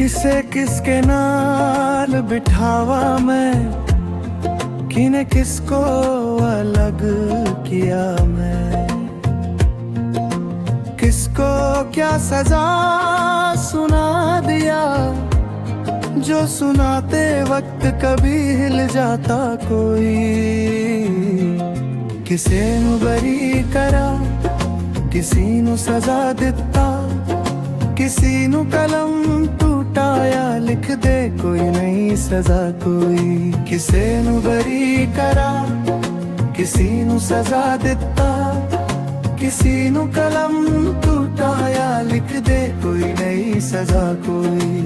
किसे किसके नाल बिठावा मैं, किने किसको अलग किया मैं, किसको क्या सजा सुना दिया, जो सुनाते वक्त कभी हिल जाता कोई। किसे नू बरी करा, किसी नू सजा दिता, किसी नू कलम टूटाया लिख दे कोई नई सजा कोई। किसे नू बरी करा, किसी नू सजा दिता, किसी नू कलम टूटाया लिख दे कोई नई सजा कोई।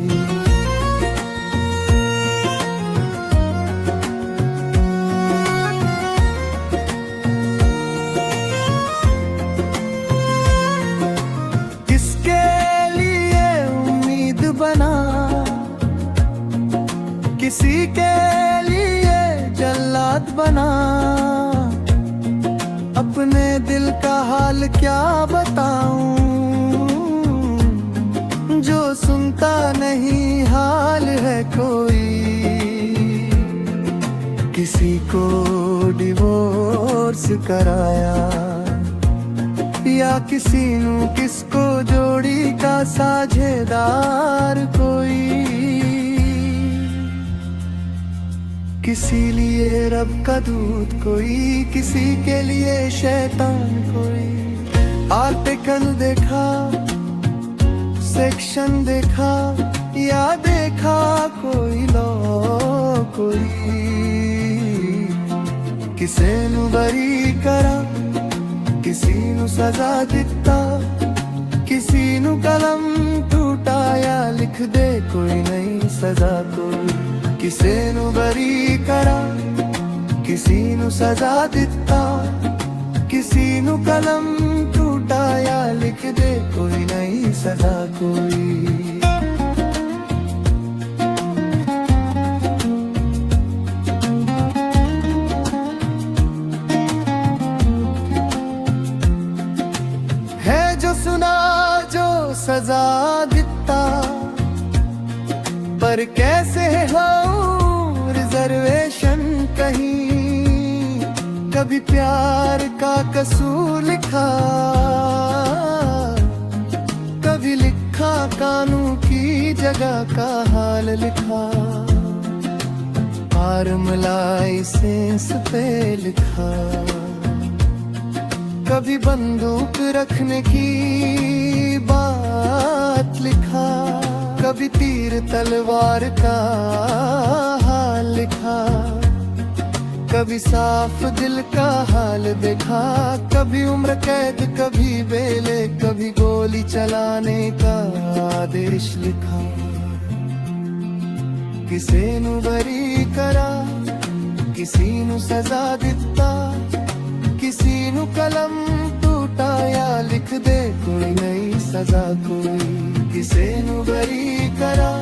किसी के लिए जल्लाद बना, अपने दिल का हाल क्या बताऊं, जो सुनता नहीं हाल है कोई। किसी को डिवोर्स कराया, या किसी नू किसको जोड़ी का साझेदार कोई। किसी लिए रब का दूत कोई, किसी के लिए शैतान कोई। आर्टिकल देखा, सेक्शन देखा, या देखा कोई लॉ कोई। किसे नू बरी करा, किसी नू सजा दिता, किसी नू कलम टूटाया लिख दे कोई नई सजा कोई। किसे नू बरी करा, किसी नू सजा दिता, किसी नू कलम टूटाया लिख दे कोई नई सजा कोई। है जो सुना जो सजा दिता, पर कैसे हो रिजर्वेशन कहीं। कभी प्यार का कसूर लिखा, कभी लिखा कानून की जगह का हाल लिखा। फार्मूला लाइसेंस पे लिखा, कभी बंदूक रखने की बात लिखा, कभी तीर तलवार का हाल लिखा। कभी साफ दिल का हाल देखा, कभी उम्र कैद, कभी बेले, कभी गोली चलाने का आदेश लिखा। किसे नू बरी करा, किसी नू सजा दिता, किसी नू कलम टूटाया लिख दे कोई नई सजा कोई। किसे नू बरी करा,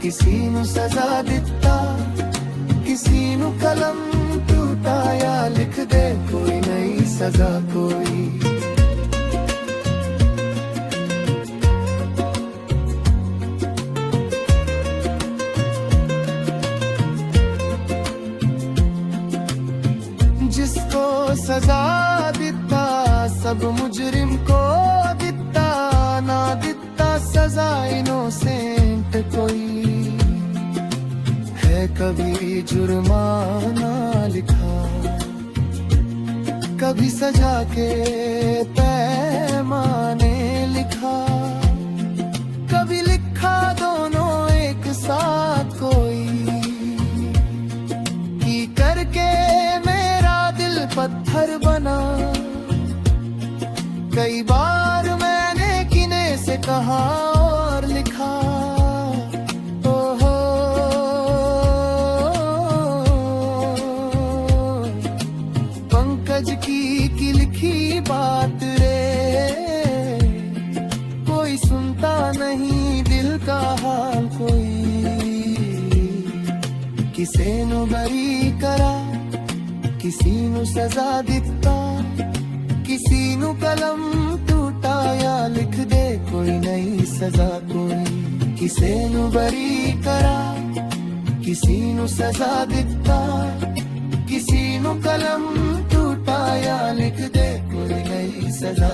किसी नू सजा दिता, किसी नू कलम टूटाया लिख दे कोई नई सजा कोई। जिसको सजा दिता सब मुजरिम को दिता, ना दिता सजा इनोसेंट कोई। है कभी जुर्माना लिखा, कभी सजा के पैमाने लिखा, कभी लिखा दोनों एक साथ कोई। की करके मेरा दिल पत्थर बना, कई बार मैंने किने से कहा और लिखा। ओहो पंकज की लिखी बात रे, कोई सुनता नहीं दिल का हाल कोई। किसे नू बरी करा, किसी नू सजा दिता, किसी नू कलम टूटाया लिख दे कोई नई सजा कोई। किसे ਨੂੰ ਬਰੀ ਕਰਾਂ, ਕਿਸੇ ਨੂੰ ਸਜ਼ਾ ਦਿੱਤਾ, ਕਿਸੇ ਨੂੰ ਕਲਮ ਟੁੱਟਾਇਆ ਲਿਖ ਦੇ ਕੋਈ ਨਹੀਂ ਸਜ਼ਾ